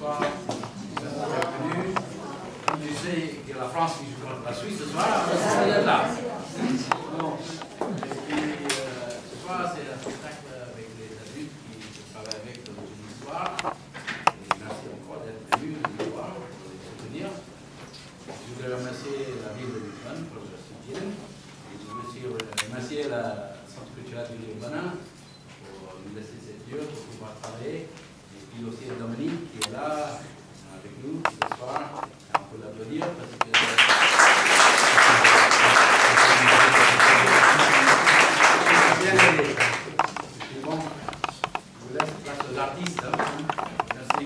soir. Bienvenue. Comme tu sais que la France qui joue contre la Suisse ce soir, c'est là. Et puis, ce soir, c'est un spectacle avec les adultes qui travaillent avec le jeudi soir. Et merci encore d'être venus le soir pour les soutenir. Je voudrais remercier la ville de Lisbonne pour le soutien. Et je voudrais remercier le Centre culturel du Liban pour nous laisser cette lieu pour pouvoir travailler. Et puis aussi Dominique qui est là avec nous ce soir. On peut l'applaudir parce que bien aidé. Bon, je vous laisse place aux artistes. Merci.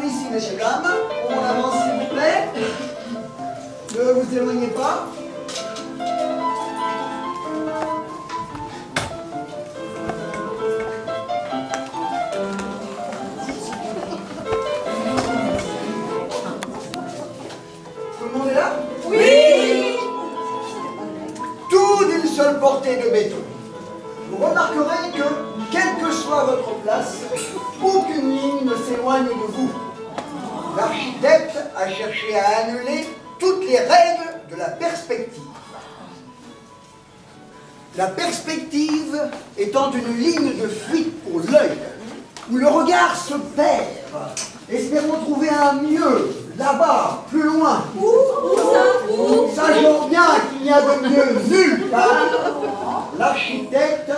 Ici, messieurs, dames, on avance s'il vous plaît. Ne vous éloignez pas. Tout le monde est là? Oui. Tout d'une seule portée de béton. Vous remarquerez que, quelle que soit votre place, aucune ligne ne s'éloigne de vous. L'architecte a cherché à annuler toutes les règles de la perspective. La perspective étant une ligne de fuite pour l'œil, où le regard se perd. Espérons trouver un mieux, là-bas, plus loin. Sachant bien qu'il n'y a de mieux nulle part, l'architecte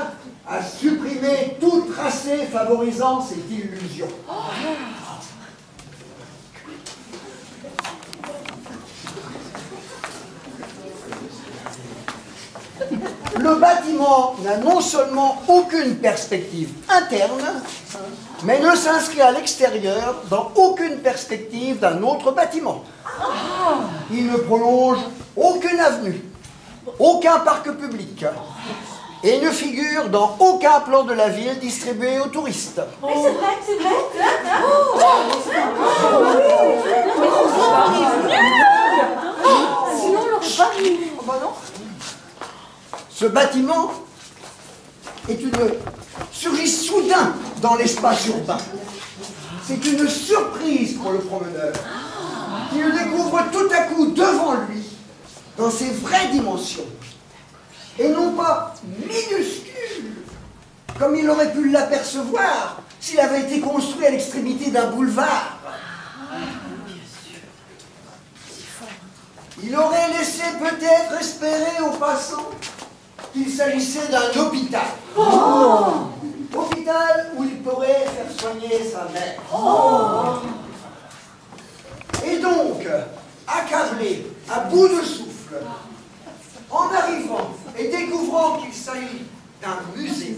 a supprimé tout tracé favorisant cette illusion. Le bâtiment n'a non seulement aucune perspective interne, mais ne s'inscrit à l'extérieur dans aucune perspective d'un autre bâtiment. Il ne prolonge aucune avenue, aucun parc public, et ne figure dans aucun plan de la ville distribué aux touristes. Mais c'est vrai, c'est vrai. Sinon, on l'aurait pas vu. Oh bah non. Ce bâtiment surgit soudain dans l'espace urbain. C'est une surprise pour le promeneur, qui le découvre tout à coup devant lui, dans ses vraies dimensions, et non pas minuscule, comme il aurait pu l'apercevoir s'il avait été construit à l'extrémité d'un boulevard. Il aurait laissé peut-être espérer aux passants qu'il s'agissait d'un hôpital. Hôpital où il pourrait faire soigner sa mère. Et donc, accablé, à bout de souffle, en arrivant et découvrant qu'il s'agit d'un musée,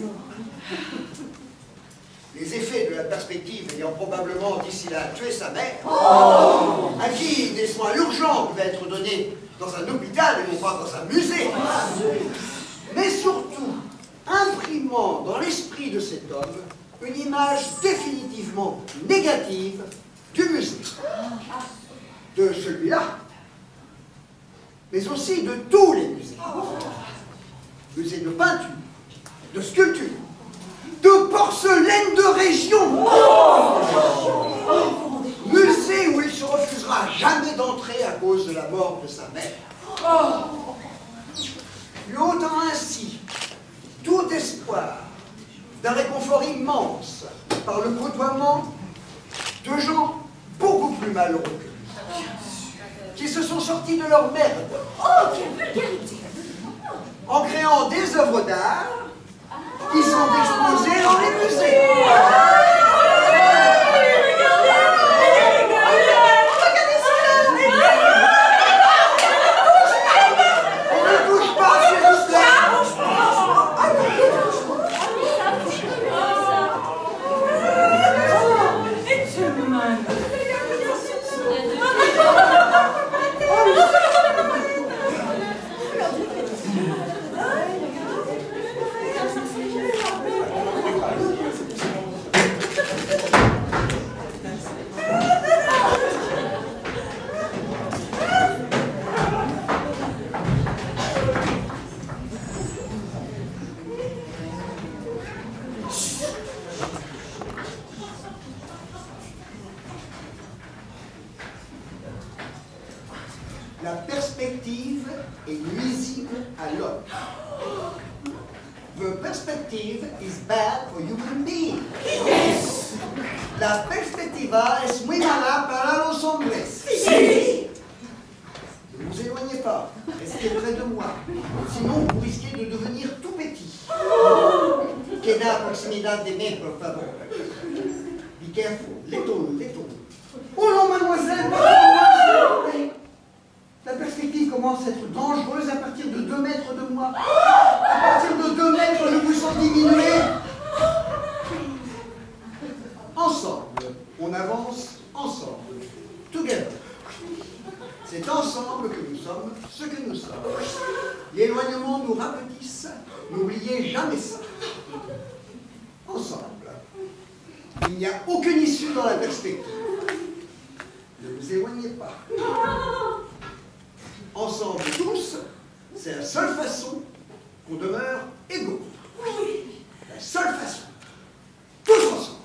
les effets de la perspective ayant probablement d'ici là tué sa mère, à qui des soins urgents pouvaient être donnés dans un hôpital et non pas dans un musée, mais surtout imprimant dans l'esprit de cet homme une image définitivement négative du musée, de celui-là, mais aussi de tous les musées. musée de peinture, de sculpture, de porcelaine de région. Musée où il se refusera jamais d'entrer à cause de la mort de sa mère. Lui ôtant ainsi tout espoir d'un réconfort immense par le côtoiement de gens beaucoup plus malheureux que lui, qui se sont sortis de leur merde. Oh, quelle vulgarité! En créant des œuvres d'art qui sont exposées dans les musées. On ne touche pas, c'est la perspective est nuisible à l'homme. The perspective is bad for human beings. Yes. La perspectiva es muy mala para los hombres. Si. Ne vous éloignez pas, restez près de moi. Sinon, vous risquez de devenir tout petit. Queda a proximidad de mí, por favor. Be careful. Little, little. Oh non, mademoiselle, mademoiselle. La perspective commence à être dangereuse à partir de 2 mètres de moi. À partir de 2 mètres, je vous sens diminuer. Ensemble, on avance ensemble. Together. C'est ensemble que nous sommes ce que nous sommes. L'éloignement nous rapetisse. N'oubliez jamais ça. Ensemble. Il n'y a aucune issue dans la perspective. Ne vous éloignez pas. Ensemble tous, c'est la seule façon qu'on demeure égaux. La seule façon. Tous ensemble.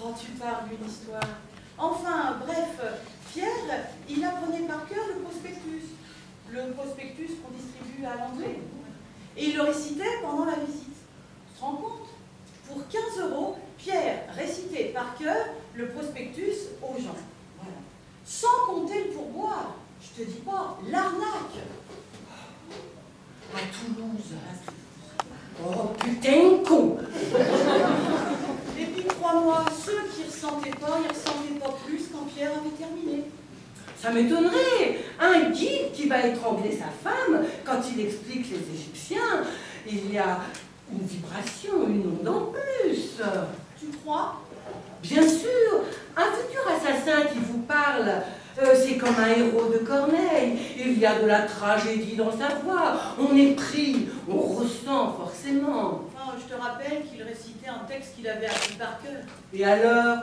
Oh, tu parles d'une histoire. Enfin, bref, Pierre, il apprenait par cœur le prospectus qu'on distribue à l'entrée. Et il le récitait pendant la visite. Tu te rends compte? Pour 15 €, Pierre récitait par cœur le prospectus aux gens. Voilà. Sans compter le pourboire. Je te dis pas, l'arnaque. À Toulouse. Oh putain, con. Et puis crois-moi, ceux qui ressentaient pas, ils ressentaient pas plus quand Pierre avait terminé. Ça m'étonnerait. Un guide qui va étrangler sa femme, quand il explique les Égyptiens, il y a une vibration, une onde en plus. Tu crois? Bien sûr, un futur assassin qui vous parle, c'est comme un héros de Corneille. Il y a de la tragédie dans sa voix. On est pris, on ressent forcément. Oh, je te rappelle qu'il récitait un texte qu'il avait appris par cœur. Et alors,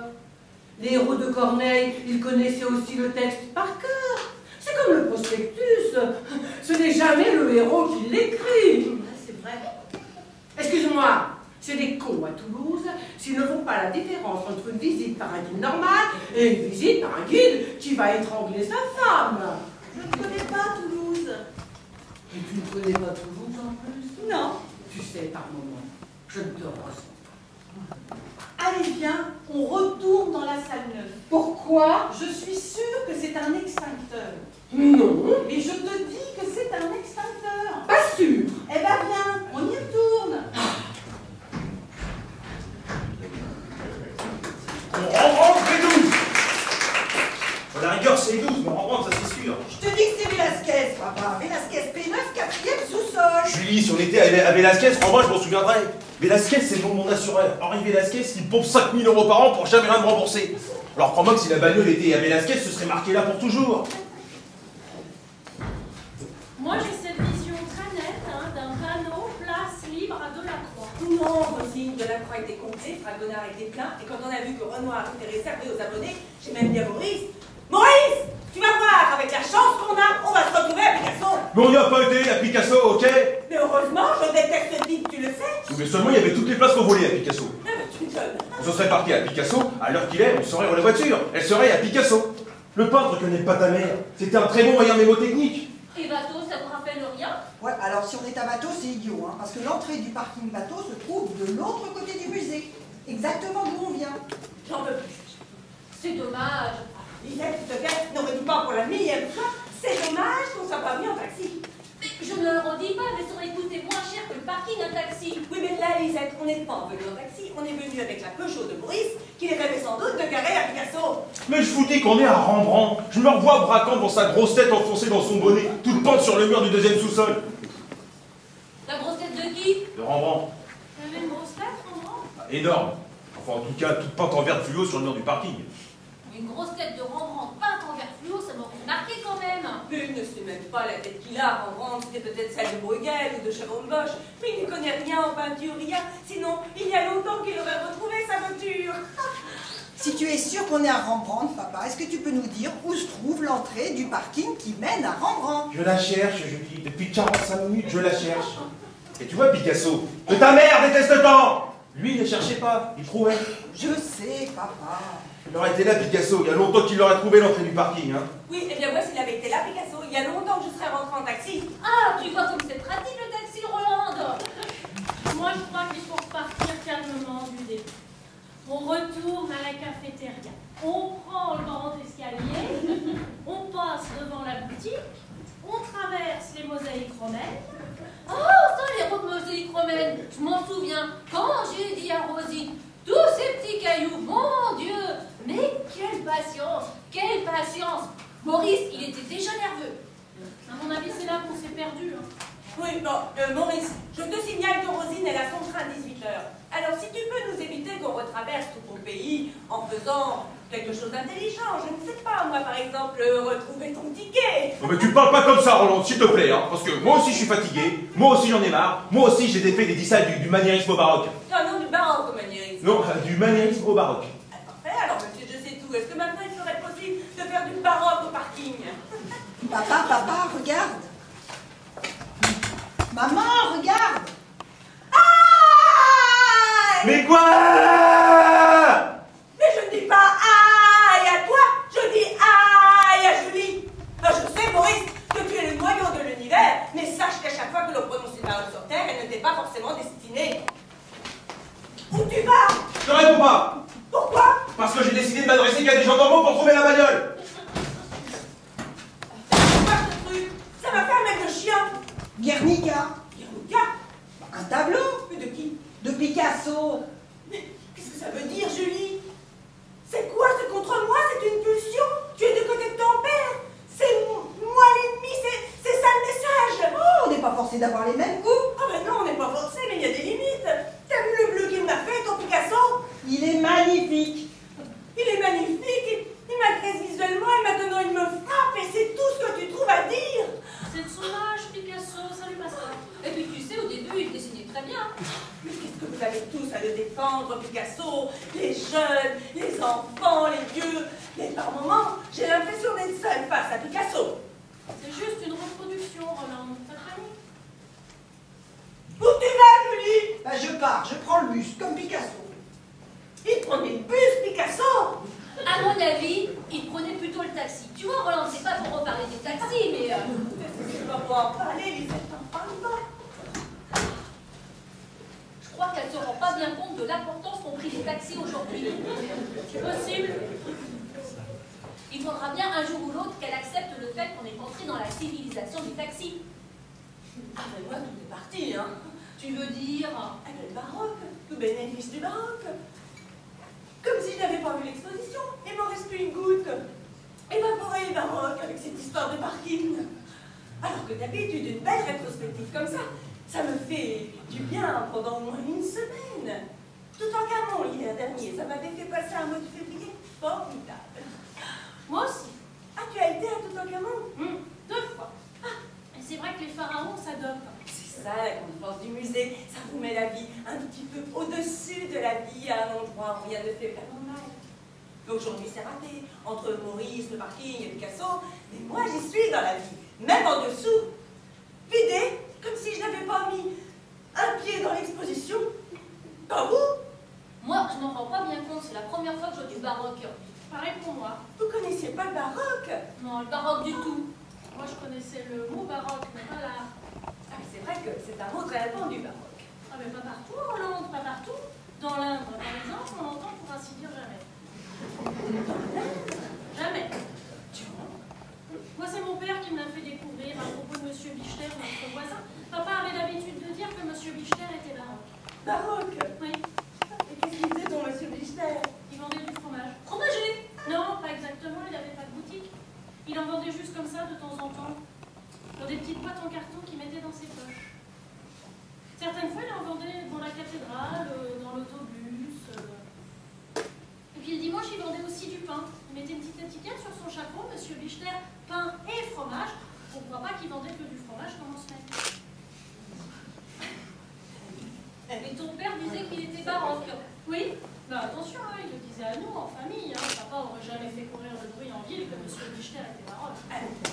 les héros de Corneille, ils connaissaient aussi le texte par cœur. C'est comme le prospectus. Ce n'est jamais le héros qui l'écrit. Ah, c'est vrai. Excuse-moi, c'est des cons à Toulouse s'ils ne font pas la différence entre une visite par un guide normal et une visite par un guide qui va étrangler sa femme. Je ne connais pas Toulouse. Et tu ne connais pas Toulouse en plus? Non. Tu sais, par moment, je ne te ressens pas. Allez, viens, on retourne dans la salle neuve. Pourquoi? Je suis sûre que c'est un extincteur. Non, Et je te dis que c'est un extincteur. pas sûr. Eh ben viens, on y retourne. Rembrandt fait 12. À la rigueur, c'est 12, mais Rembrandt, ça c'est sûr. Je te dis que c'est Velasquez, papa. Velasquez P9, 4e sous-sol. Julie, si on était à Velasquez, Rembrandt, je m'en souviendrai. Velasquez, c'est le nom de mon assureur. Henri Velasquez, il pompe 5 000 € par an pour jamais rien me rembourser. Alors crois-moi que si la bagnole était à Velasquez, ce serait marqué là pour toujours. Moi, j'ai cette vision très nette d'un panneau place libre à Delacroix. Non, Rosine, Delacroix était complet, Fragonard était plein, et quand on a vu que Renoir était réservé aux abonnés, j'ai même dit à Maurice, Maurice, tu vas voir, avec la chance qu'on a, on va se retrouver à Picasso. Mais on n'y a pas été à Picasso, ok? Mais heureusement, je déteste le type, tu le sais. Mais seulement, il y avait toutes les places qu'on volait à Picasso. Ah ben, tu me donnes. On se serait parqué à Picasso, à l'heure qu'il est, on serait dans la voiture. Elle serait à Picasso. Le peintre que n'aime pas ta mère, c'était un très bon moyen mnémotechnique. Et bateau, ça vous rappelle rien? Ouais, alors si on est à bateau, c'est idiot, hein, parce que l'entrée du parking bateau se trouve de l'autre côté du musée. Exactement d'où on vient. J'en peux plus. C'est dommage. Lisette, s'il te plaît, ne redis pas pour la millième fois, c'est dommage qu'on soit pas venu en taxi. Mais je ne le redis pas, mais ça aurait coûté moins cher que le parking d'un taxi. Oui, mais là, Lisette, on n'est pas venu en taxi, on est venu avec la Peugeot de Maurice, qui rêvait sans doute de garer à Picasso. Mais je vous dis qu'on est à Rembrandt. Je me revois braquant dans sa grosse tête enfoncée dans son bonnet, toute pente sur le mur du deuxième sous-sol. La grosse tête de qui? De Rembrandt. Il y avait une grosse tête, Rembrandt? Énorme. Enfin, en tout cas, toute peinte en vert fluo sur le mur du parking. Une grosse tête de Rembrandt peinte en vert fluo, ça m'aurait marqué quand même. Mais il ne sait même pas la tête qu'il a, Rembrandt, c'était peut-être celle de Bruegel ou de Jérôme Bosch, mais il ne connaît rien en peinture, rien, sinon il y a longtemps qu'il aurait retrouvé sa voiture. Si tu es sûr qu'on est à Rembrandt, papa, est-ce que tu peux nous dire où se trouve l'entrée du parking qui mène à Rembrandt? Je la cherche, Julie. Depuis 45 minutes, je la cherche. Et tu vois, Picasso, que ta mère déteste tant. Lui, il ne cherchait pas, il trouvait. Je sais, papa. Il aurait été là, Picasso. Il y a longtemps qu'il aurait trouvé l'entrée du parking, hein. Oui, et bien moi, s'il avait été là, Picasso, il y a longtemps que je serais rentré en taxi. Ah, tu vois comme c'est pratique le taxi, Rolande. Moi, je crois qu'il faut repartir calmement du début. On retourne à la cafétéria. On prend le grand escalier. On passe devant la boutique. On traverse les mosaïques romaines. Oh, ça, les mosaïques romaines, je m'en souviens. Quand j'ai dit à Rosine, tous ces petits cailloux, mon Dieu, mais quelle patience, quelle patience. Maurice, il était déjà nerveux. À mon avis, c'est là qu'on s'est perdu. Oui, bon, Maurice, je te signale que Rosine, elle a son train à 18h. Alors, si tu peux nous éviter qu'on retraverse tout ton pays en faisant quelque chose d'intelligent, je ne sais pas, moi, par exemple, retrouver ton ticket. Non mais tu parles pas comme ça, Roland, s'il te plaît, hein, parce que moi aussi je suis fatigué, moi aussi j'en ai marre, moi aussi j'ai fait des dissales du maniérisme au baroque. Non, non, du baroque au maniérisme. Non, du maniérisme au baroque. Ah, parfait, alors, monsieur, je sais tout. Est-ce que maintenant il serait possible de faire du baroque au parking? Papa, regarde. Maman, regarde. Aïe! Mais quoi? Mais je ne dis pas aïe à toi, je dis aïe à Julie. Ah, je sais, Maurice, que tu es le noyau de l'univers, mais sache qu'à chaque fois que l'on prononce une parole sur Terre, elle ne t'est pas forcément destinée. Où tu vas? Je te réponds pas. Pourquoi? Parce que j'ai décidé de m'adresser qu'à des gens normaux pour trouver la bagnole. C'est quoi ce truc? Ça m'a fait un mec de chien. Guernica. Guernica? Un tableau Mais de qui? de Picasso. Mais qu'est-ce que ça veut dire, Julie? C'est quoi? C'est contre moi? C'est une pulsion? Tu es du côté de ton père? forcés d'avoir les mêmes goûts. Ah ben non, on n'est pas forcé, mais il y a des limites. T'as vu le bleu qu'il m'a fait, ton Picasso? Il est magnifique. Il est magnifique, il m'agresse visuellement et maintenant il me frappe et c'est tout ce que tu trouves à dire. C'est de son âge, Picasso, ça lui passe pas. Et puis tu sais, au début, il dessinait très bien. Mais qu'est-ce que vous avez tous à le défendre, Picasso? Les jeunes, les enfants, les vieux. Mais par moments, j'ai l'impression d'être seule face à Picasso. C'est juste une reproduction, Roland. T'as famille? Où tu vas, Julie? Ben, je pars, je prends le bus, comme Picasso. Il prenait le bus, Picasso. À mon avis, il prenait plutôt le taxi. Tu vois, Roland, c'est pas pour reparler des taxis, mais... Je vais pas en parler, Lisette, t'en parles pas. Je crois qu'elle se rend pas bien compte de l'importance qu'ont pris les taxis aujourd'hui. C'est possible. Il faudra bien un jour ou l'autre qu'elle accepte le fait qu'on est entré dans la civilisation du taxi. Ah mais moi, tout est parti, hein. Tu veux dire... Le baroque, le bénéfice du baroque. Comme si je n'avais pas vu l'exposition, il m'en reste plus une goutte. Évaporer le baroque avec cette histoire de parking. Alors que d'habitude, une belle rétrospective comme ça me fait du bien pendant au moins une semaine. Tout en Camon, l'hiver dernier, ça m'avait fait passer un mois de février formidable. Moi aussi. Ah, tu as été à Toutankhamon? 2 fois. Et c'est vrai que les pharaons, ça donne. C'est ça la grande force du musée, ça vous met la vie un petit peu au-dessus de la vie à un endroit où rien ne fait vraiment mal. Aujourd'hui c'est raté, entre Maurice, le parking et Picasso, mais moi j'y suis dans la vie, même en dessous. Vidé, comme si je n'avais pas mis un pied dans l'exposition. Pas vous? Moi, je m'en rends pas bien compte, c'est la première fois que je vois du baroque. Pareil pour moi. Vous connaissiez pas le baroque? Non, le baroque du tout. Moi, je connaissais le mot baroque, mais pas l'art. Ah, mais c'est vrai que c'est un mot très répandu, baroque. Ah, mais pas partout, Hollande, pas partout. Dans l'Indre, par exemple, on l'entend pour ainsi dire jamais. Jamais. Moi, c'est mon père qui me l'a fait découvrir à propos de Monsieur Bichter, notre voisin. Papa avait l'habitude de dire que Monsieur Bichter était baroque. Baroque? Oui. Et qu'est-ce qu'il faisait ton monsieur Bichter? Il vendait du fromage. Fromager? Non, pas exactement, il n'avait pas de boutique. Il en vendait juste comme ça de temps en temps, dans des petites boîtes en carton qu'il mettait dans ses poches. Certaines fois, il en vendait dans la cathédrale, dans l'autobus. Et puis le dimanche, il vendait aussi du pain. Il mettait une petite étiquette sur son chapeau, Monsieur Bichter, pain et fromage. On ne voit pas qu'il vendait que du fromage comme en semaine. Et ton père disait qu'il était baroque. Oui, mais attention, hein, il le disait à nous, en famille. Hein. Papa aurait jamais fait courir le bruit en ville que Monsieur Bichter était baroque.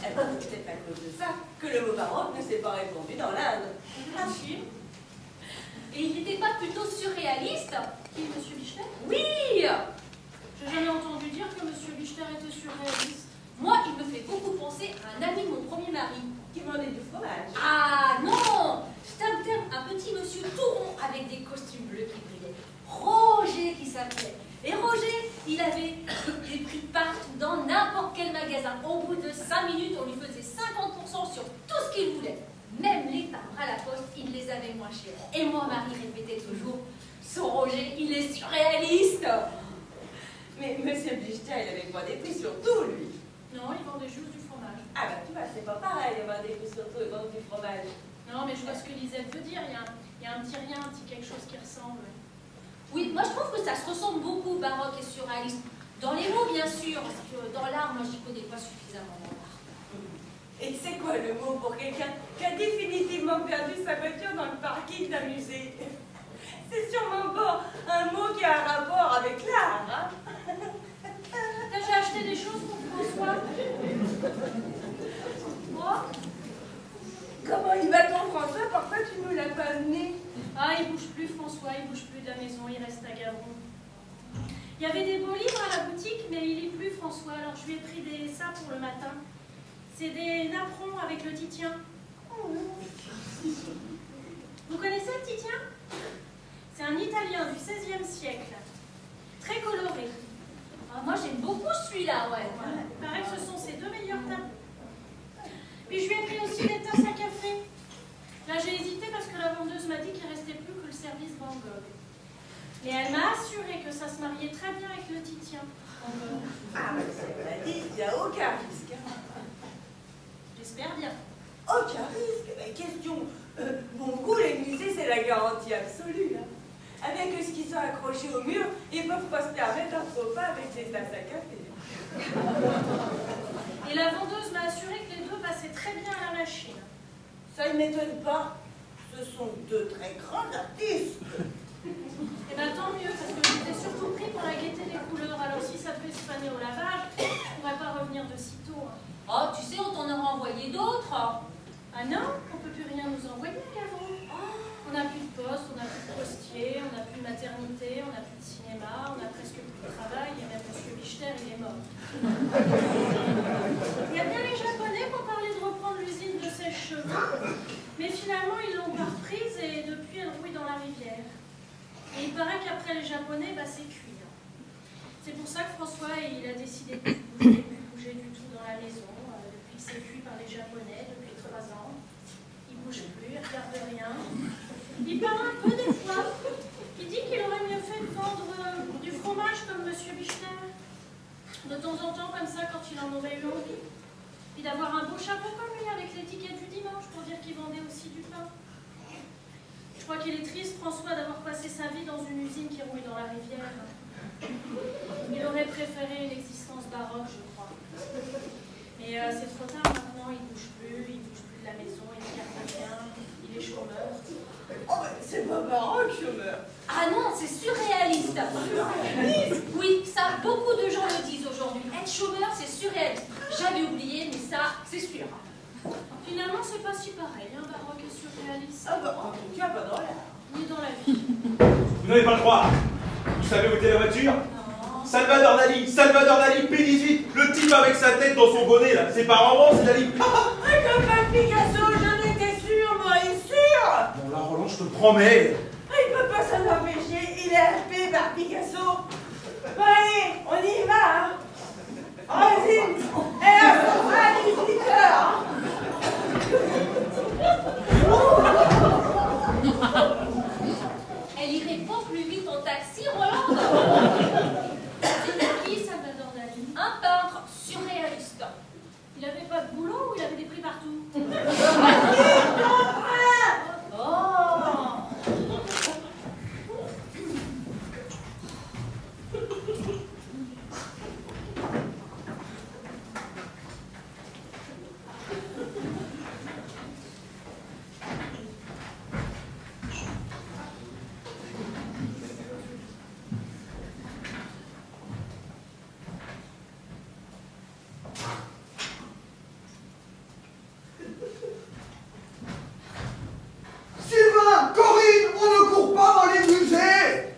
C'est peut-être à cause de ça que le mot baroque ne s'est pas répandu dans l'Inde. Ah, si. Et il n'était pas plutôt surréaliste? Qui, Monsieur Bichter? Oui! J'ai jamais entendu dire que Monsieur Bichter était surréaliste. Moi, il me fait beaucoup penser à un ami de mon premier mari. Qui vendait du fromage. Ah non! C'est un petit monsieur tout rond avec des costumes bleus qui brillaient. Roger qui s'appelait. Et Roger, il avait des prix partout dans n'importe quel magasin. Au bout de 5 minutes, on lui faisait 50% sur tout ce qu'il voulait. Même les timbres à la poste, il les avait moins chers. Et moi, Marie répétait toujours, son Roger, il est surréaliste. Mais Monsieur Bichter, il avait pas des prix sur tout, lui. Non, il vendait juste du fromage. Ah bah tu vois, c'est pas pareil, il y a des prix sur tout et vendre du fromage. Non, mais je vois ce que Lisette veut dire. Il y a un petit rien, un petit quelque chose qui ressemble. Oui, moi je trouve que ça se ressemble beaucoup, baroque et surréaliste. Dans les mots, bien sûr, parce que dans l'art, moi j'y connais pas suffisamment dans l'art. Et c'est quoi le mot pour quelqu'un qui a définitivement perdu sa voiture dans le parking d'un musée? C'est sûrement pas un mot qui a un rapport avec l'art, hein? T'as déjà acheté des choses pour François? Moi? Comment il va ton François? Pourquoi tu nous l'as pas amené? Ah, il bouge plus, François, il bouge plus de la maison, il reste à Gabon. Il y avait des beaux livres à la boutique, mais il lit plus, François, alors je lui ai pris ça pour le matin. C'est des napperons avec le titien. Vous connaissez le titien? C'est un Italien du XVIe siècle, très coloré. Ah, moi j'aime beaucoup celui-là, ouais. Voilà. Il paraît que ce sont ses 2 meilleurs tables. Puis je lui ai pris aussi des tasses à café. Là j'ai hésité parce que la vendeuse m'a dit qu'il ne restait plus que le service Van Gogh. Mais elle m'a assuré que ça se mariait très bien avec le titien. Ah, mais ça m'a dit, il n'y a aucun risque. J'espère bien. Aucun risque? Mais question accrochés au mur et peuvent pas se permettre un repas avec des tasses à café. Et la vendeuse m'a assuré que les deux passaient très bien à la machine. Ça ne m'étonne pas. Ce sont deux très grands artistes. Et bien tant mieux, parce que j'étais surtout pris pour la gaieté des couleurs. Alors si ça devait se faner au lavage, je ne pourrais pas revenir de sitôt. Oh, tu sais, on t'en aura envoyé d'autres. Ah non, on ne peut plus rien nous envoyer, Caro. On n'a plus de poste, on n'a plus de postier, on n'a plus de maternité, on n'a plus de cinéma, on n'a presque plus de travail, et même M. Bichter, il est mort. Il y a bien les Japonais qui ont parlé de reprendre l'usine de sèche-cheveux, mais finalement ils l'ont pas reprise et depuis elle rouille dans la rivière. Et il paraît qu'après les Japonais, bah, c'est cuit. C'est pour ça que François il a décidé de ne plus bouger du tout dans la maison, depuis que c'est cuit par les Japonais, depuis 3 ans. Il bouge plus, il regarde rien. Il parle un peu des fois. Il dit qu'il aurait mieux fait de vendre du fromage comme M. Bichter. De temps en temps, comme ça, quand il en aurait eu envie. Et d'avoir un beau chapeau comme lui, avec l'étiquette du dimanche, pour dire qu'il vendait aussi du pain. Je crois qu'il est triste, François, d'avoir passé sa vie dans une usine qui rouille dans la rivière. Il aurait préféré une existence baroque, je crois. Mais c'est trop tard maintenant, il bouge plus de la maison, il ne regarde rien, il est chômeur. Oh, mais c'est pas baroque, chômeur. Ah non, c'est surréaliste. Oui, ça, beaucoup de gens le disent aujourd'hui. Être chômeur, c'est surréaliste. J'avais oublié, mais ça, c'est sûr. Finalement, c'est pas si pareil, hein, baroque et surréaliste. Ah bah, en tout cas, pas dans l'air. Ni dans la vie. Vous n'allez pas le croire. Vous savez où était la voiture? Salvador Dali, P18, le type avec sa tête dans son bonnet là, c'est pas Rembrandt, c'est Dali. Comme un Picasso, j'en étais sûre, Maurice, sûr. Bon là Roland, je te promets. Il peut pas s'en empêcher, il est happé par Picasso. Bon allez, on y va, hein. Vas-y, et 18 heures. Elle irait pas plus vite en taxi, Roland. C'était qui, Salvador Dali? Un peintre surréaliste. Il avait pas de boulot ou il avait des prix partout? Sylvain, Corinne, on ne court pas dans les musées.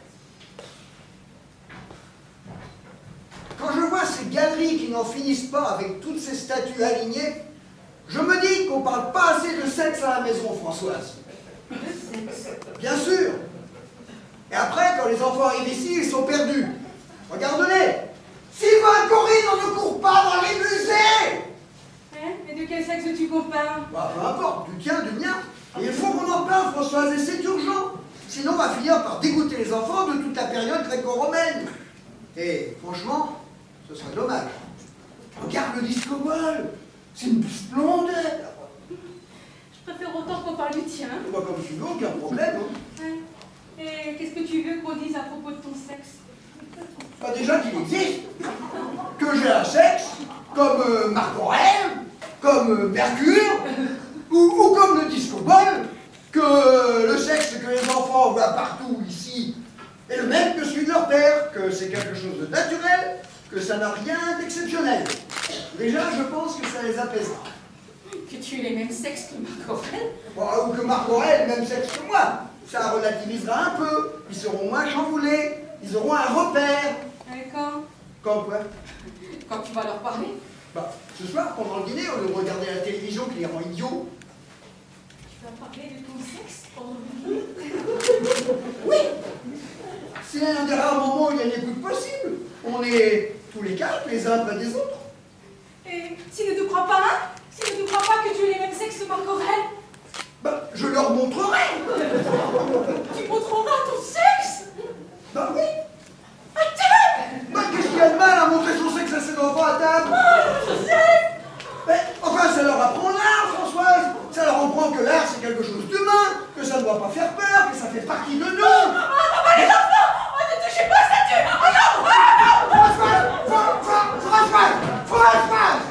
Quand je vois ces galeries qui n'en finissent pas avec toutes ces statues alignées, je me dis qu'on parle pas assez de sexe à la maison, Françoise. Bien sûr. Et après, quand les enfants arrivent ici, ils sont perdus. Regarde-les. Sylvain, Corinne, on ne court pas dans les musées. Hein? Mais de quel sexe tu compares? Bah, peu importe, du tien, du mien. Et il faut qu'on en parle, Françoise, et c'est urgent. Sinon, on va finir par dégoûter les enfants de toute la période gréco-romaine. Et franchement, ce serait dommage. Regarde le disco-ball. C'est une splendeur. Je préfère autant qu'on parle du tien. Moi, comme tu veux, aucun problème. Hein. Ouais. Et qu'est-ce que tu veux qu'on dise à propos de ton sexe? Pas déjà qu'il existe. Que j'ai un sexe, comme Marc Aurèle, comme Mercure, ou comme le disco-ball, que le sexe que les enfants voient partout ici est le même que celui de leur père, que c'est quelque chose de naturel, que ça n'a rien d'exceptionnel. Déjà, je pense que ça les apaisera. Que tu es les mêmes sexes que Marc Aurèle? Ou que Marc Aurèle, même sexe que moi. Ça relativisera un peu. Ils seront moins chamboulés. Ils auront un repère. Et quand? Quand quoi? Quand tu vas leur parler? Bah, ce soir, pendant le dîner, au lieu de regarder la télévision qui les rend idiots. Tu vas parler de ton sexe pendant le dîner? Oui! C'est un des rares moments où il y a une écoute possible. On est tous les quatre, les uns près des autres. Et s'ils ne te croient pas, hein? S'ils ne te croient pas que tu es les mêmes sexes que Marc Aurèle? Bah, je leur montrerai. Tu montreras ton sexe? Bah oui. À table? Bah, qu'est-ce qu'il y a de mal à montrer son sexe à ses enfants à table? Oh, je sais! Mais, enfin, ça leur apprend l'art, Françoise. Ça leur apprend que l'art, c'est quelque chose d'humain, que ça ne doit pas faire peur, que ça fait partie de nous. Oh non, mais les enfants! Oh, ne touche Françoise!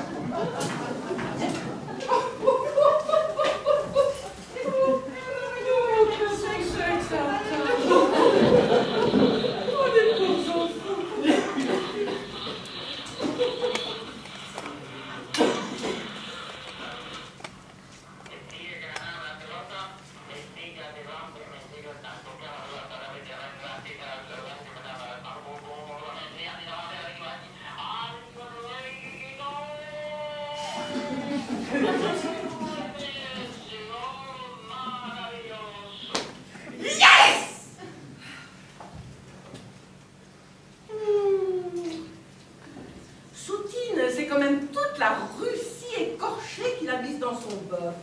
Soutine, c'est quand même toute la Russie écorchée qu'il a mise dans son bœuf.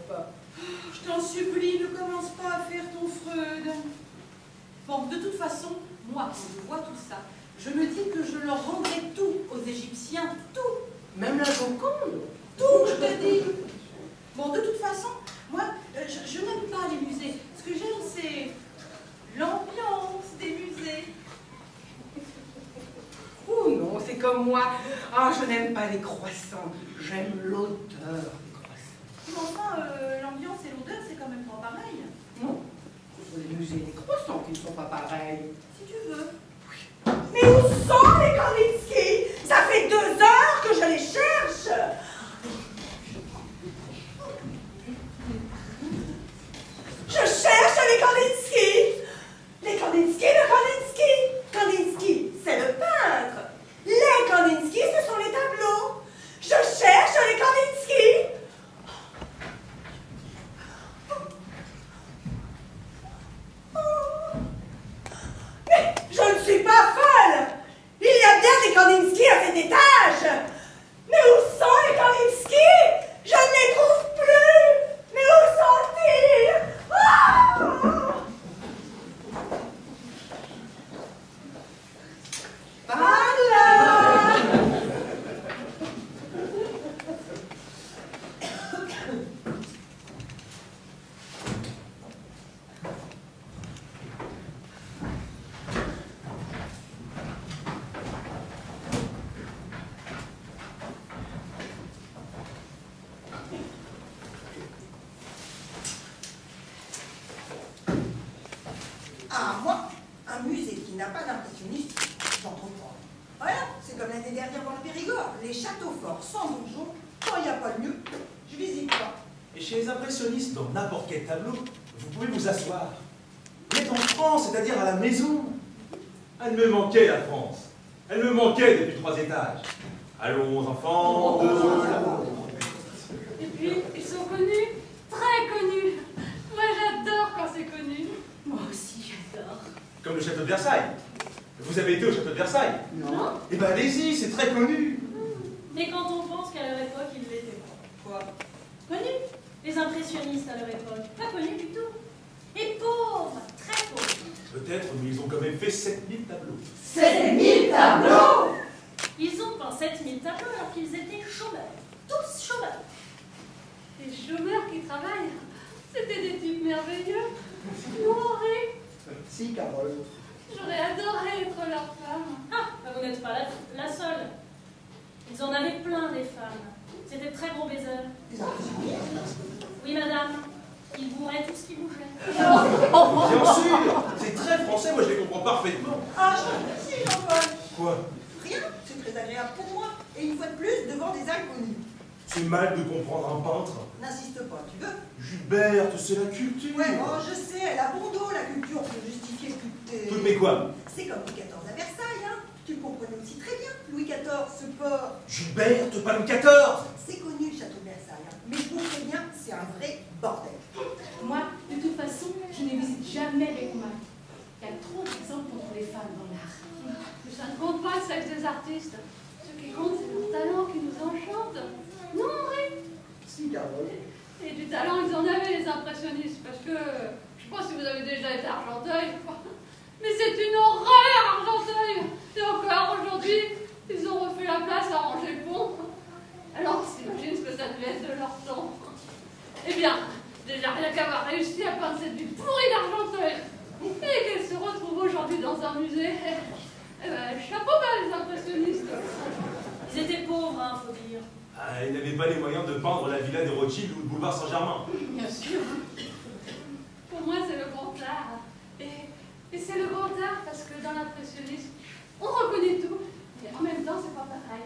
Je t'en supplie, ne commence pas à faire ton Freud. Bon, de toute façon, moi, quand je vois tout ça, je me dis que je leur rendrai tout aux Égyptiens, tout. Même la Joconde. Tout, je te dis. Bon, de toute façon, moi, je n'aime pas les musées. Ce que j'aime, c'est l'ambiance des musées. Oh non, c'est comme moi. Ah, je n'aime pas les croissants. J'aime l'odeur des croissants. Mais enfin, l'ambiance et l'odeur, c'est quand même pas pareil. Non, ce sont les musées et les croissants qui ne sont pas pareils. Si tu veux. Mais où sont les Kandinsky? Ça fait 2 heures que je les cherche. Je cherche les Kandinsky. Les Kandinsky, le Kandinsky. Kandinsky, c'est le peintre. Les Kandinsky, ce sont les tableaux. Je cherche les Kandinsky. Mais je ne suis pas folle. Il y a bien des Kandinsky à cet étage. Mais où sont les Kandinsky? Je ne les trouve plus. Mais où sont-ils? Ah, moi, un musée qui n'a pas d'impressionniste, j'en trouve pas. Voilà, c'est comme l'année dernière dans le Périgord. Les châteaux forts sans donjon, quand il n'y a pas de lieu, je visite pas. Et chez les impressionnistes, dans n'importe quel tableau, vous pouvez vous asseoir. Vous êtes en France, c'est-à-dire à la maison. Elle me manquait, la France. Elle me manquait depuis 3 étages. Allons, enfants, Et puis, ils sont connus, très connus. Moi, j'adore quand c'est connu. Moi aussi, j'adore. Comme le château de Versailles. Vous avez été au château de Versailles? Non. Eh ben allez-y, c'est très connu. Mais quand on pense qu'à leur époque, ils l'étaient pas. Quoi? Connus. Les impressionnistes à leur époque, pas connus du tout. Et pauvres, très pauvres. Peut-être, mais ils ont quand même fait 7000 tableaux. 7000 tableaux. Ils ont peint 7000 tableaux alors qu'ils étaient chômeurs. Tous chômeurs. Des chômeurs qui travaillent. C'était des types merveilleux. Nous, Henri, Si, Carole. j'aurais adoré être leur femme. Ah, bah vous n'êtes pas la seule. Ils en avaient plein des femmes. C'était très gros baiseurs. Oui, madame. Ils bourraient tout ce qui bougeait. Bien sûr, c'est très français, moi je les comprends parfaitement. Ah, je suis Jean-Paul. Quoi? Rien, c'est très agréable pour moi. Et une fois de plus, devant des inconnus. C'est mal de comprendre un peintre. N'insiste pas, tu veux? Gilbert, c'est la culture. Ouais, oh, je sais, elle a bon dos, la culture, pour justifier toutes tes... Tout mais quoi? C'est comme Louis XIV à Versailles, hein. Tu le comprenais aussi très bien. Louis XIV, ce port. Gilbert, pas Louis XIV. C'est connu, le château de Versailles, hein. Mais je vous préviens, c'est un vrai bordel. Moi, de toute façon, je ne visite jamais les combats. Il y a trop d'exemples contre les femmes dans l'art. Mais ça ne compte pas le sexe des artistes. Ce qui compte, c'est leur talent qui nous enchante. Non, Henri? Si, Carole. Et du talent, ils en avaient, les impressionnistes, parce que, je sais pas si vous avez déjà été à Argenteuil, mais c'est une horreur, Argenteuil. Et encore, aujourd'hui, ils ont refait la place à Angers-Pont. Alors, t'imagines ce que ça devait être de leur temps. Eh bien, déjà rien qu'avoir réussi à peindre cette ville pourrie d'Argenteuil, et qu'elle se retrouve aujourd'hui dans un musée, eh ben, chapeau bas, les impressionnistes. Ils étaient pauvres, hein, faut dire. Ah, ils n'avaient pas les moyens de peindre la villa des Rothschild ou le boulevard Saint-Germain. Bien sûr. Pour moi, c'est le grand art. Et c'est le grand art parce que dans l'impressionnisme, on reconnaît tout, mais en même temps, c'est pas pareil.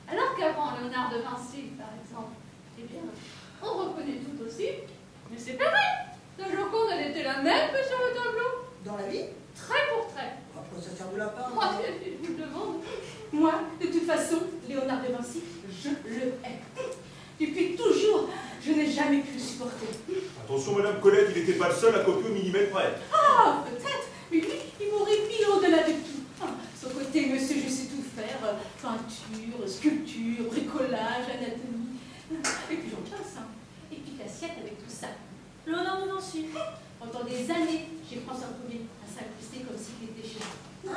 Alors qu'avant Léonard de Vinci, par exemple, eh bien, on reconnaît tout aussi, mais c'est pareil. La Joconde, elle était la même que sur le tableau. Dans la vie? Trait pour trait. Après, ça sert de la part. Oh, je vous le demande. Moi, de toute façon, Léonard de Vinci, je le hais. Depuis toujours, je n'ai jamais pu le supporter. Attention, Madame Colette, il n'était pas le seul à copier au millimètre près. Ah, peut-être, mais lui, il m'aurait mis au-delà de tout. Ah, son côté, monsieur, je sais tout faire. Peinture, sculpture, bricolage, anatomie. Et puis j'en passe, hein. Et puis l'assiette avec tout ça. Léonard de Vinci. Pendant des années, j'ai François Ier à s'incruster comme s'il était chez moi.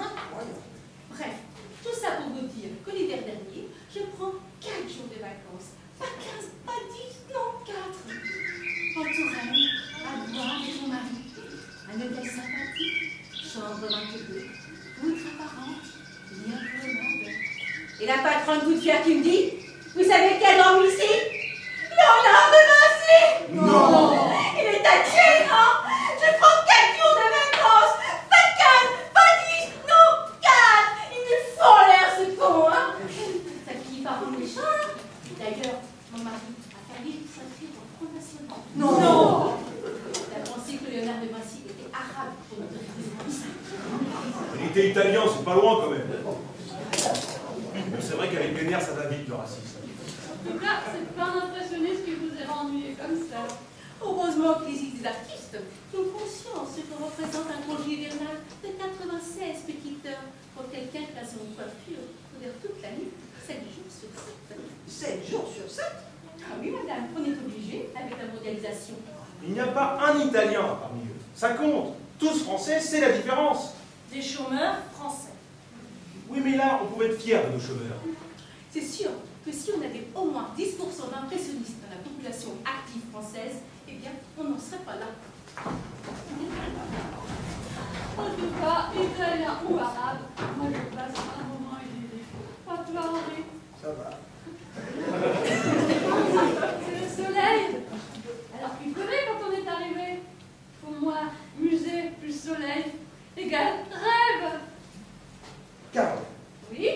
Bref, tout ça pour vous dire que l'hiver dernier, je prends 4 jours de vacances. Pas 15, pas 10, non, 4. En Touraine, à boire avec mon mari. Un hôtel sympathique, chambre 22, poutre apparente, bien commode. Et la patronne toute fière qui me dit, vous savez qui a dormi ici? Léonard de Vinci! Non. Il est attirant. Je prends 4 jours de vacances. Pas 15, pas 10, non, 4. Il me font l'air, ce con, hein. Ça finit par rendre méchant. D'ailleurs, mon mari a failli s'inscrire au Front National. Non. Il a pensé que Léonard de Vinci était arabe pour autoriser comme ça. Il était italien, c'est pas loin quand même. Mais c'est vrai qu'avec les nerfs, ça va vite le racisme. En tout cas, c'est pas un impressionniste qui vous est ennuyé comme ça. Heureusement que les artistes ont conscience que représente un congé hivernal de 96 petites heures pour quelqu'un qui a son coiffure pour dire toute la nuit, 7 jours sur 7. 7 jours sur 7? Ah oui, madame, on est obligé avec la mondialisation. Il n'y a pas un Italien parmi eux. Ça compte. Tous français, c'est la différence. Des chômeurs français. Oui, mais là, on pouvait être fiers de nos chômeurs. C'est sûr que si on avait au moins 10% d'impressionnistes dans la population active française, eh bien, on n'en serait pas là. En tout cas, italien ou arabe, moi je passe un moment idyllique. Pas toi, Henri. Ça va. C'est le soleil. Alors qu'il pleuvait quand on est arrivé. Pour moi, musée plus soleil égale rêve. Carole, Oui?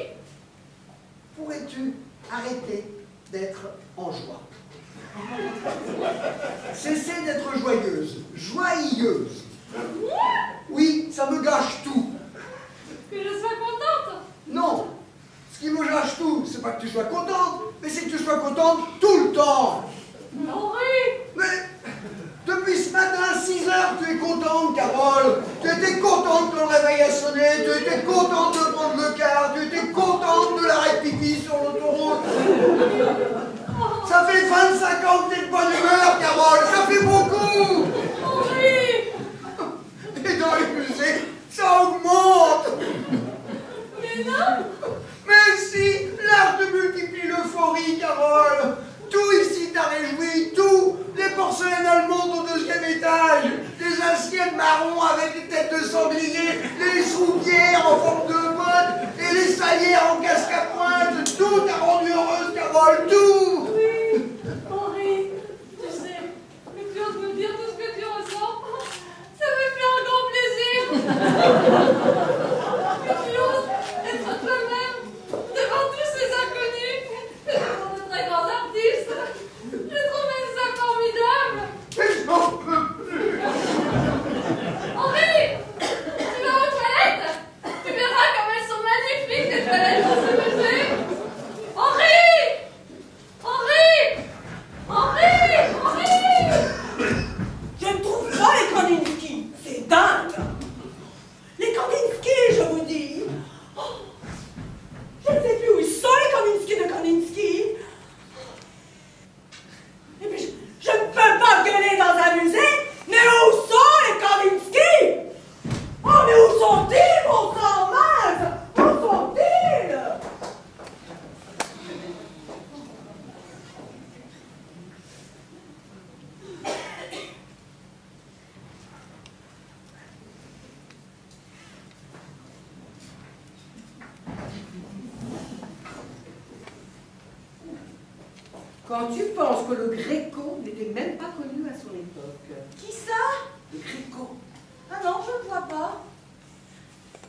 pourrais-tu arrêter d'être en joie? Cessez d'être joyeuse, joyeuse. Oui, ça me gâche tout. Que je sois contente. Non, ce qui me gâche tout, c'est pas que tu sois contente, mais c'est que tu sois contente tout le temps. Henri. Mais depuis ce matin, 6 heures, tu es contente, Carole. Tu étais contente quand le réveil a sonné, tu étais contente de prendre le car, tu étais contente de l'arrêt pipi sur l'autoroute. Ça fait 25 ans que t'es de bonne humeur, Carole, ça fait beaucoup. Henri. Et dans les musées, ça augmente. Mais non. Mais si, l'art te multiplie l'euphorie, Carole. Tout ici t'a réjoui, tout. Les porcelaines allemandes au 2e étage, les assiettes marron avec des têtes de sanglier, les soupières en forme de botte et les salières en casque à pointe. Tout t'a rendu heureuse, Carole, tout. Oui. Henri. Tu sais, mais tu oses me dire tout ce que tu ressens. Ça me fait un grand plaisir. Que tu oses être toi-même devant tous ces inconnus, devant de très grands artistes. Je trouve même ça formidable. Mais j'en peux plus. Henri, tu vas aux toilettes. Tu verras comme elles sont magnifiques, les toilettes dans ce musée. Henri. Quand tu penses que le Gréco n'était même pas connu à son époque. Qui ça? Le Gréco. Ah non, je ne vois pas.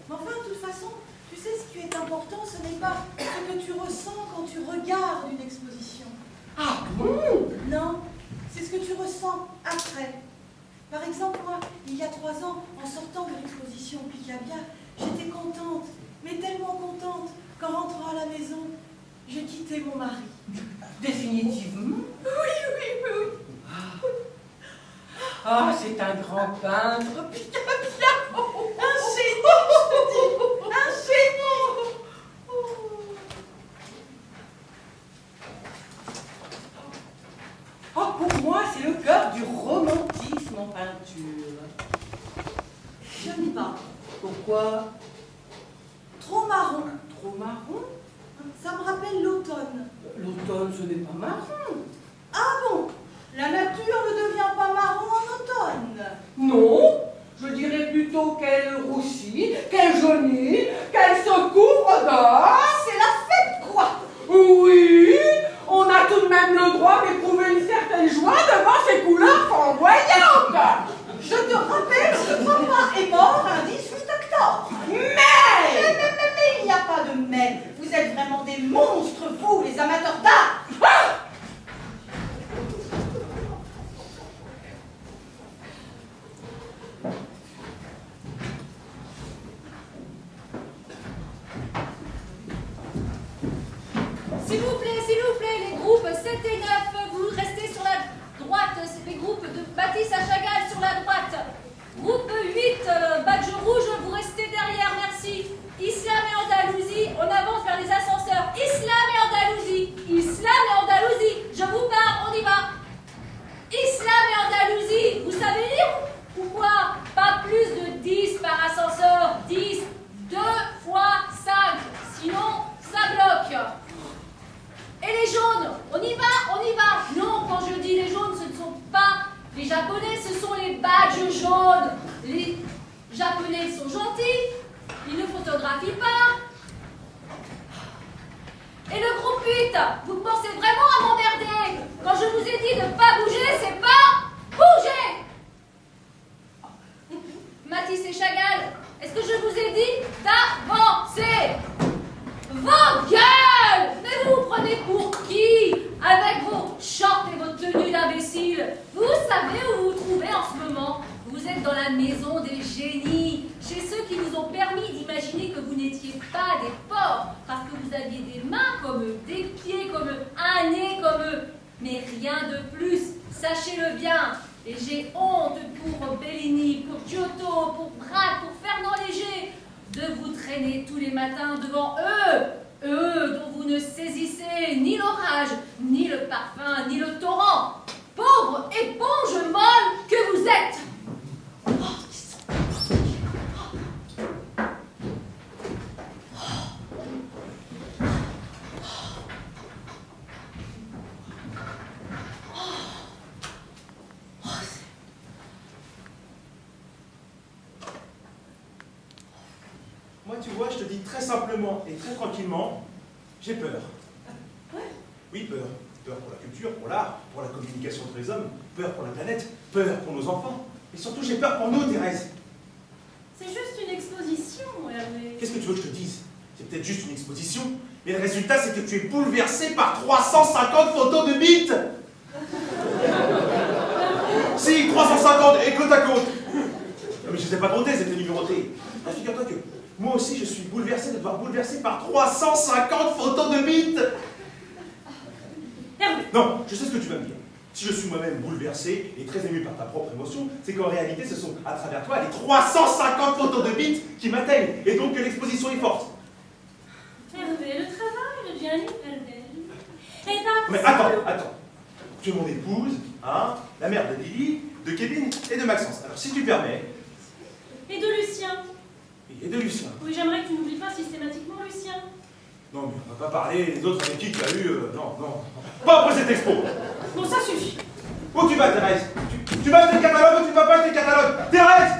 Mais enfin, de toute façon, tu sais, ce qui est important, ce n'est pas ce que tu ressens quand tu regardes une exposition. Ah bon? Non, c'est ce que tu ressens après. Par exemple, moi, il y a 3 ans, en sortant de l'exposition Picabia, j'étais contente, mais tellement contente, qu'en rentrant à la maison, j'ai quitté mon mari. Définitivement? Oui. Ah, c'est un grand peintre. Picabia, un génie, je te dis, un génie. Oh, pour moi, c'est le cœur du romantisme en peinture. Je n'aime pas. Pourquoi? Trop marron. Trop marron? Ça me rappelle l'automne. L'automne, ce n'est pas marron. Ah bon? La nature ne devient pas marron en automne. Non, je dirais plutôt qu'elle rougit, qu'elle jaunit, qu'elle se couvre d'or. C'est la fête, quoi. Oui, on a tout de même le droit d'éprouver une certaine joie devant ces couleurs flamboyantes. Je te rappelle que papa est mort un 18 octobre. Mais Il n'y a pas de mais. Vous êtes vraiment des monstres, vous, les amateurs d'art. S'il vous plaît, les groupes 7 et 9, vous restez sur la droite. C'est les groupes de Baptiste à Chagall sur la droite. Groupe 8, badge rouge, vous restez derrière, merci. Islam et Andalousie, on avance vers les ascenseurs. Islam et Andalousie, je vous parle, on y va. Islam et Andalousie, vous savez lire ou quoi? Pas plus de 10 par ascenseur, 10, 2 fois 5, sinon ça bloque. Et les jaunes, on y va. Non, quand je dis les jaunes, ce ne sont pas les Japonais, ce sont les badges jaunes. Les Japonais sont gentils, ils ne photographient pas. Et le groupe 8, vous pensez vraiment à m'emmerder? Quand je vous ai dit de ne pas bouger, c'est pas bouger. Matisse et Chagall, est-ce que je vous ai dit d'avancer? Vos gueules! Mais vous vous prenez pour qui? Avec vos shorts et votre tenue d'imbécile. Vous savez où vous vous trouvez en ce moment? Vous êtes dans la maison des génies, chez ceux qui vous ont permis d'imaginer que vous n'étiez pas des porcs, parce que vous aviez des mains comme eux, des pieds comme eux, un nez comme eux, mais rien de plus, sachez-le bien. Et j'ai honte pour Bellini, pour Giotto, pour Braque, pour Fernand Léger, de vous traîner tous les matins devant eux dont vous ne saisissez ni l'orage, ni le parfum, ni le torrent. Pauvre éponge molle que vous êtes! Moi, tu vois, je te dis très simplement et très tranquillement, j'ai peur. Oui, peur. Peur pour la culture, pour l'art, pour la communication entre les hommes, peur pour la planète, peur pour nos enfants. Et surtout, j'ai peur pour nous, Thérèse. C'est juste une exposition, Hervé. Qu'est-ce que tu veux que je te dise? C'est peut-être juste une exposition, mais le résultat, c'est que tu es bouleversé par 350 photos de bites. Si, 350, et côte à côte. Non, mais je ne les ai pas comptés, c'était numéroté. Ah, figure-toi que moi aussi, je suis bouleversé de devoir bouleverser par 350 photos de bites. Hervé. Non, je sais ce que tu vas me dire. Si je suis moi-même bouleversé et très ému par ta propre émotion, c'est qu'en réalité, ce sont à travers toi les 350 photos de bites qui m'atteignent, et donc que l'exposition est forte. Hervé, le travail de Gianni Perdel est absolument... Mais attends. Tu es mon épouse, hein, la mère de Lily, de Kevin et de Maxence. Alors si tu permets... Et de Lucien. Et de Lucien. Oui, j'aimerais que tu n'oublies pas systématiquement Lucien. Non, mais on va pas parler des autres avec qui tu as eu... non. Pas après cette expo. Bon, ça suffit. Où tu vas, Thérèse? Tu vas acheter le catalogue ou tu vas pas acheter le catalogue? Thérèse!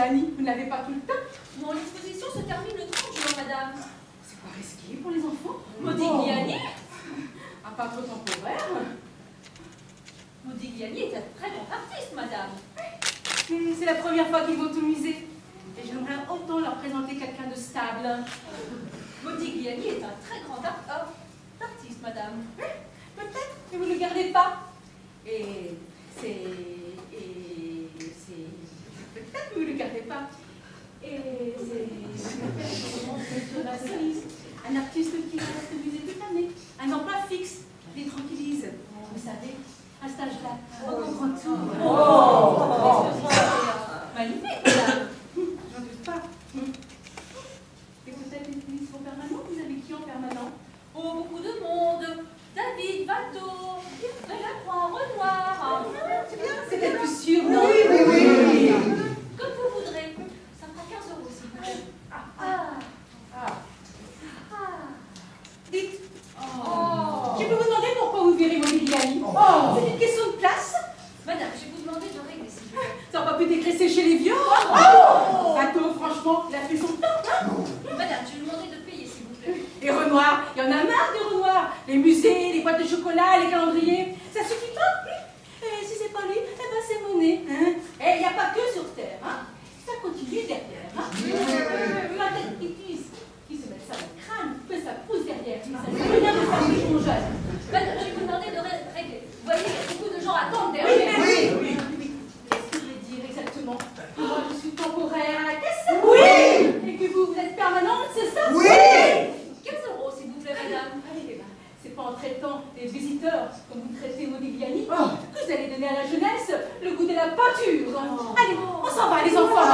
Modigliani, vous n'avez pas tout le temps? Mon exposition se termine le 30 juin, madame. C'est pas risqué pour les enfants? Modigliani? Un peintre temporaire? Modigliani est un très grand artiste, madame. C'est la première fois qu'ils vont au musée. Et j'aimerais autant leur présenter quelqu'un de stable. Modigliani est un très grand artiste, madame. Peut-être, mais vous ne le gardez pas. Et c'est... Peut-être que vous ne le gardez pas. Et c'est... Un artiste qui reste au musée toute l'année. Un emploi fixe. Les tranquillise. Vous savez, à cet âge-là, on comprend tout. Magnifique, madame. J'en doute pas. Et peut-être une mission permanente? Vous avez qui en permanent? Oh, beaucoup de monde. David, Watteau, Delacroix, Renoir. C'est bien, c'était plus sûr, non? Oui. Comme vous voudrez. Ça fera 15 €, s'il vous plaît. Dites, Oh. je peux vous demander pourquoi vous virez Modigliani? C'est une question de place. Madame, je vais vous demander de régler, s'il vous plaît. Ça n'a pas pu dégraisser chez les vieux, hein? Watteau, franchement, il a fait son temps, hein? Madame, je vais vous demander de payer, s'il vous plaît. Les Renoirs, il y en a marre des Renoirs. Les musées, les boîtes de chocolat, les calendriers. Ça suffit pas? Et si c'est pas lui, eh ben c'est Monet. Hein? Et il n'y a pas que sur Terre. Hein? Ça continue derrière. Hein? Ma tête qui se met ça dans le crâne, que ça pousse derrière. Ça ne fait rien de faire mon jeune. Madame, je vais vous demander de régler. Vous voyez, il y a beaucoup de gens à attendre derrière. Oui. Qu'est-ce que je vais dire exactement? Que moi, je suis temporaire à la caisse? Oui. Et que vous êtes permanente, c'est ça? Oui. 15 €, s'il vous plaît, madame. Allez, c'est pas en traitant les visiteurs comme vous traitez Modigliani que vous allez donner à la jeunesse le goût de la peinture. Allez, on s'en va, les enfants.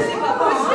C'est pas possible.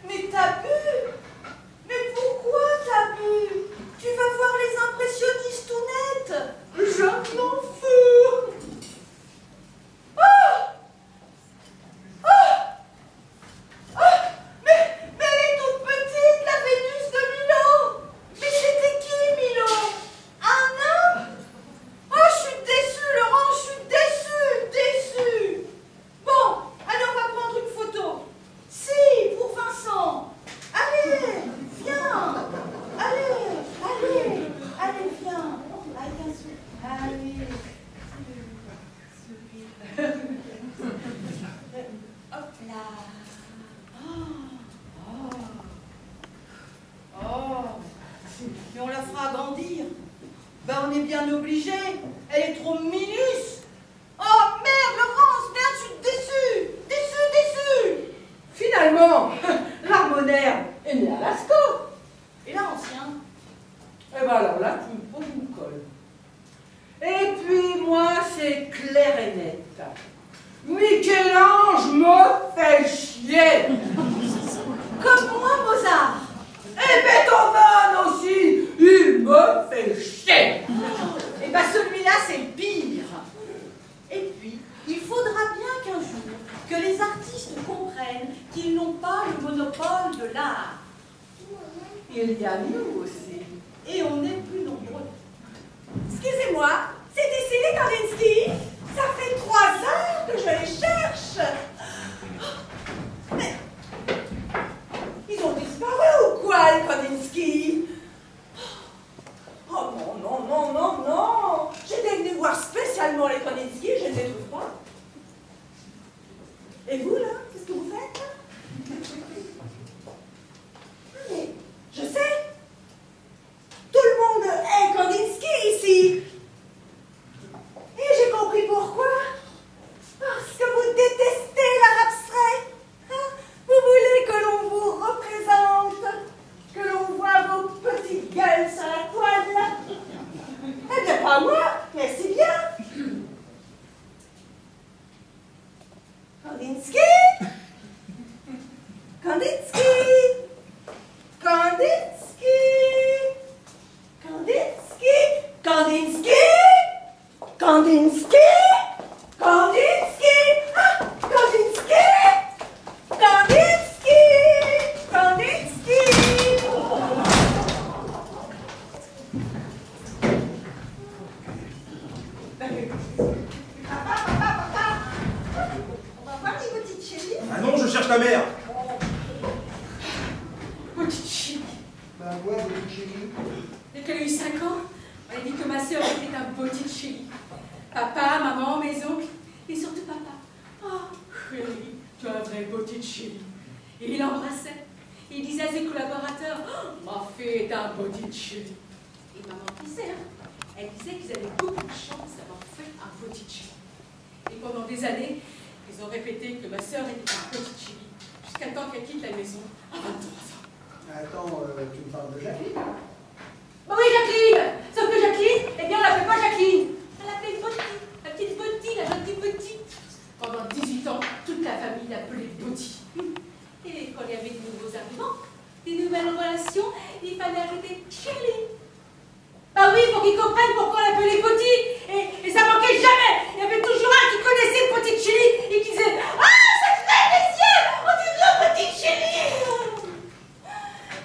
Mais t'as bu? Mais pourquoi t'as bu? Tu vas voir les impressionnistes tout net. Je m'en fous. Mais elle est toute petite, la Vénus de Milo. Mais c'était qui, Milo? Un nain? Oh, je suis déçue, Laurent, je suis déçue. Bon, allez, on va prendre une photo. Si, pour Vincent. Allez, viens. Allez, viens. Allez. Hop là. Mais on la fera agrandir. Ben, on est bien obligé. Elle est trop minus. Oh, merde, Laurence, merde, je suis déçue. Déçue. Finalement, l'art moderne est né à Lascaux. Et là, ancien. Eh ben alors là, tu me poses une colle. Et puis moi, c'est clair et net. Michel-Ange me fait chier. Comme moi, Mozart. Et Beethoven aussi, il me fait chier. Et ben celui-là, c'est le pire. Et puis, il faudra bien qu'un jour, que les artistes comprennent qu'ils n'ont pas le monopole de l'art. Il y a nous aussi. Et on est plus nombreux. Excusez-moi, c'est ici les Kandinsky? Ça fait 3 heures que je les cherche. Mais ils ont disparu ou quoi, les Kandinsky? Oh non. J'étais venue voir spécialement les Kandinsky, je ne les trouve pas. Et vous, là, qu'est-ce que vous faites? Mais je sais. Tout le monde est Kandinsky ici. Kandinsky! Kandinsky! Kandinsky! Kandinsky! Kandinsky! Kandinsky! Ah! Kandinsky! Kandinsky! Kandinsky! On va voir les petites chéries. Ah non, je cherche ta mère. Petite chérie. Ben ouais, petite chérie. Dès qu'elle a eu 5 ans, elle a dit que ma sœur était un petite chérie. Papa, maman, mes oncles, et surtout papa. Oh, chérie, tu as un vrai petite chérie. Et il l'embrassait. Il disait à ses collaborateurs, oh, ma fille est un petite chérie. Et maman disait, hein, elle disait qu'ils avaient beaucoup de chance d'avoir fait un petite chérie. Et pendant des années, ils ont répété que ma sœur était un petite chérie, jusqu'à temps qu'elle quitte la maison à 23 ans. Attends, tu me parles de Jacqueline? Bah oui, Jacqueline! Sauf que Jacqueline, eh bien, on l'appelait pas Jacqueline. Elle l'appelait Betty, la petite Betty, la gentille Betty. Pendant 18 ans, toute la famille l'appelait Betty. Et quand il y avait de nouveaux arrivants, des nouvelles relations, il fallait ajouter Chérie. Bah oui, pour qu'ils comprennent pourquoi on l'appelait Betty. Et ça manquait jamais. Il y avait toujours un qui connaissait une petite Chérie et qui disait ah, ça se lève les yeux, on dirait une petite Chérie.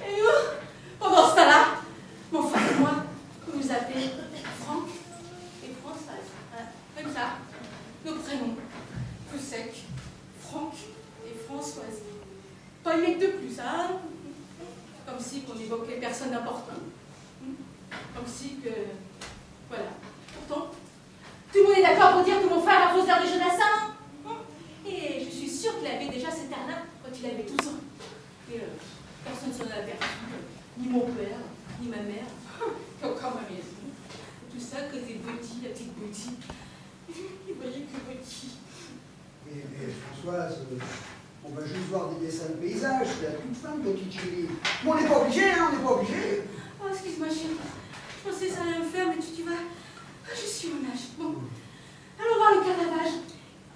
Et pendant ce temps-là, mon frère et moi, on nous appelait Franck et Françoise. Comme ça, nos prénoms, tout sec, Franck et Françoise. Pas une lettre de plus, hein? Comme si qu'on évoquait personne d'important. Comme si que... Voilà. Pourtant, tout le monde est d'accord pour dire que mon frère a fausseur de Jodassin. Et je suis sûre qu'il avait déjà cet air-là quand il avait 12 ans. Et personne ne s'en a aperçu. Ni mon père, ni ma mère, et encore ma maison. Tout ça à cause des Betty, la petite Betty. Il voyait que Betty. Mais Françoise, on va juste voir des dessins de paysages, c'est la toute fin de petite chérie. Mais on n'est pas obligé, hein, on n'est pas obligé. Oh, excuse-moi, chérie. Je pensais que ça allait me faire, mais tu vas... Je suis mon âge. Bon. Allons voir le Caravage.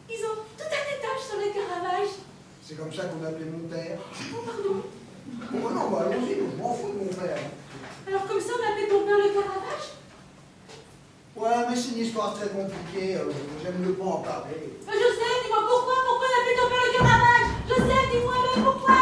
Ils ont tout un étage sur le Caravage. C'est comme ça qu'on appelait mon père. Oh, pardon. Bon, non, bah allons-y, je m'en fous de mon père. Alors comme ça, on appelait ton père le Caravage? Ouais, mais c'est une histoire très compliquée, j'aime ne pas en parler. Joseph, dis-moi pourquoi on appelait ton père le Caravage? Joseph, dis-moi le pourquoi?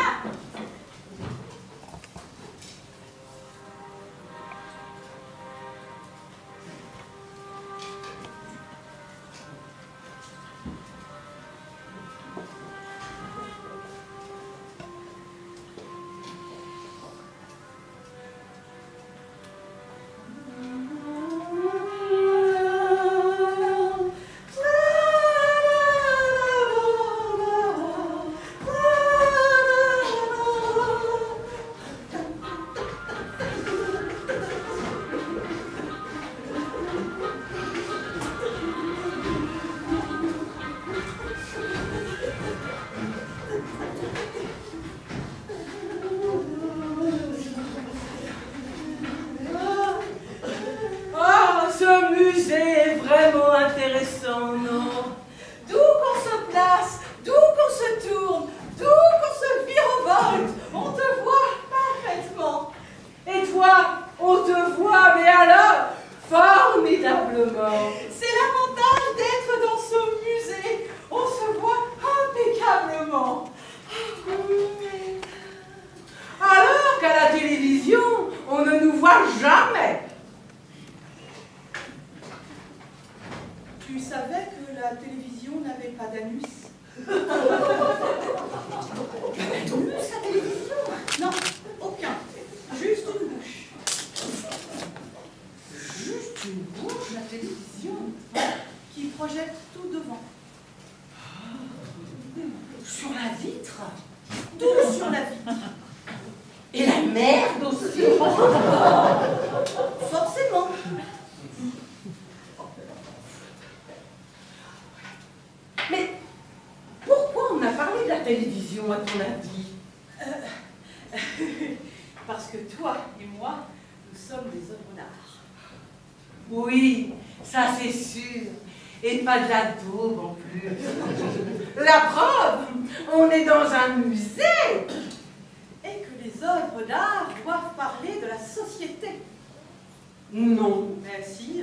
Non. Mais si,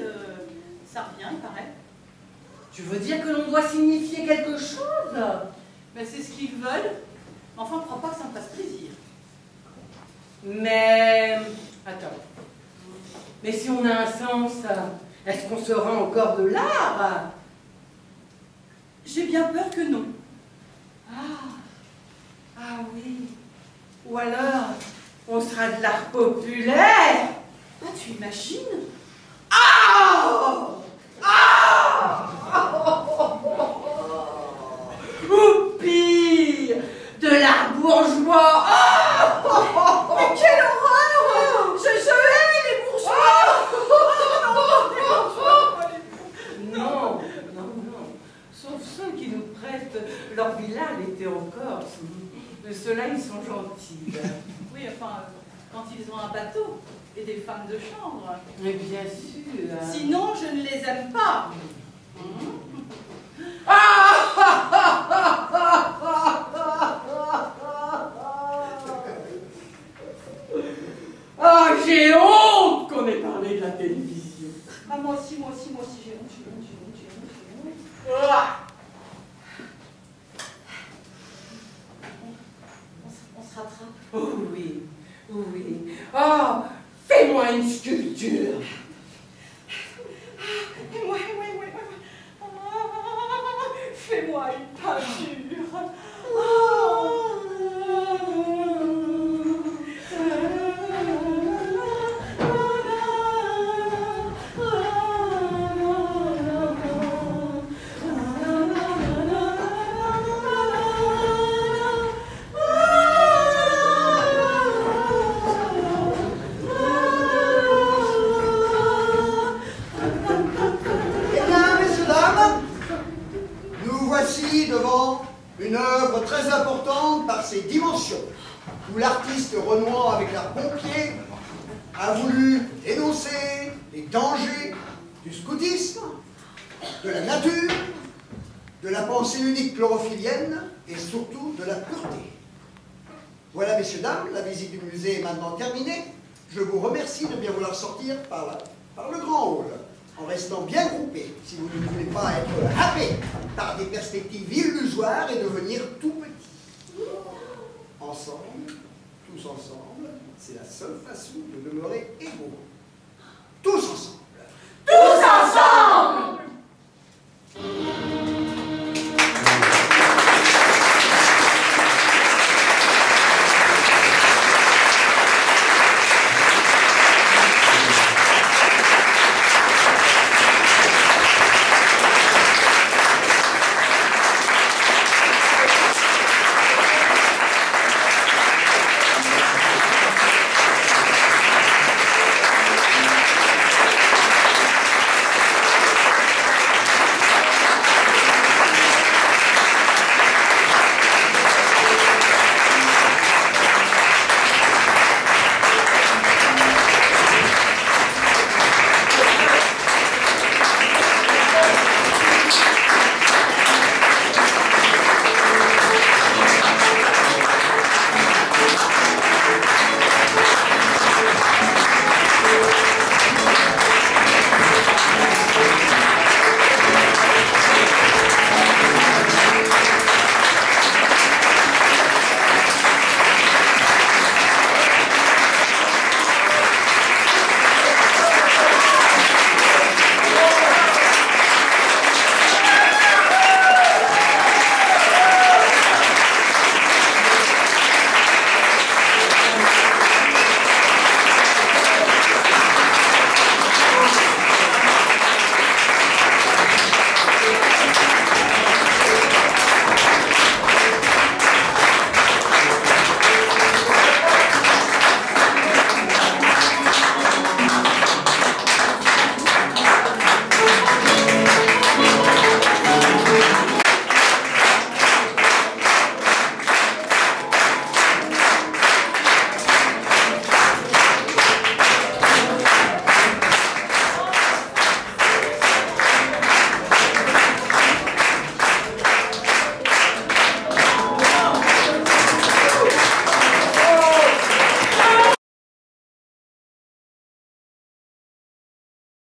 ça revient, il paraît. Tu veux dire que l'on doit signifier quelque chose? Mais c'est ce qu'ils veulent. Mais enfin, crois pas que ça me fasse plaisir. Mais... Attends. Mais si on a un sens, est-ce qu'on se rend encore de l'art? J'ai bien peur que non. Ah oui. Ou alors, on sera de l'art populaire. Ah, tu imagines? Ou pire, de l'art bourgeois. Mais quelle horreur! Je hais les bourgeois! Non. Sauf ceux qui nous prêtent leur villa l'été en Corse. Ceux-là, ils sont gentils. Oui, enfin, quand ils ont un bateau et des femmes de chambre. Mais bien sûr. Sinon, je ne les aime pas. Ah, j'ai honte qu'on ait parlé de la télévision. Ah, moi aussi, j'ai honte, j'ai honte. On se rattrape. Oh oui. Oh, fais-moi une sculpture. Et moi. Fais-moi une peinture. Devant une œuvre très importante par ses dimensions, où l'artiste renouant avec l'art pompier a voulu dénoncer les dangers du scoutisme, de la nature, de la pensée unique chlorophyllienne et surtout de la pureté. Voilà, messieurs, dames, la visite du musée est maintenant terminée. Je vous remercie de bien vouloir sortir par le grand hall, en restant bien groupés, si vous ne voulez pas être happés par des perspectives illusoires et devenir tout petits. Ensemble, tous ensemble, c'est la seule façon de demeurer égaux.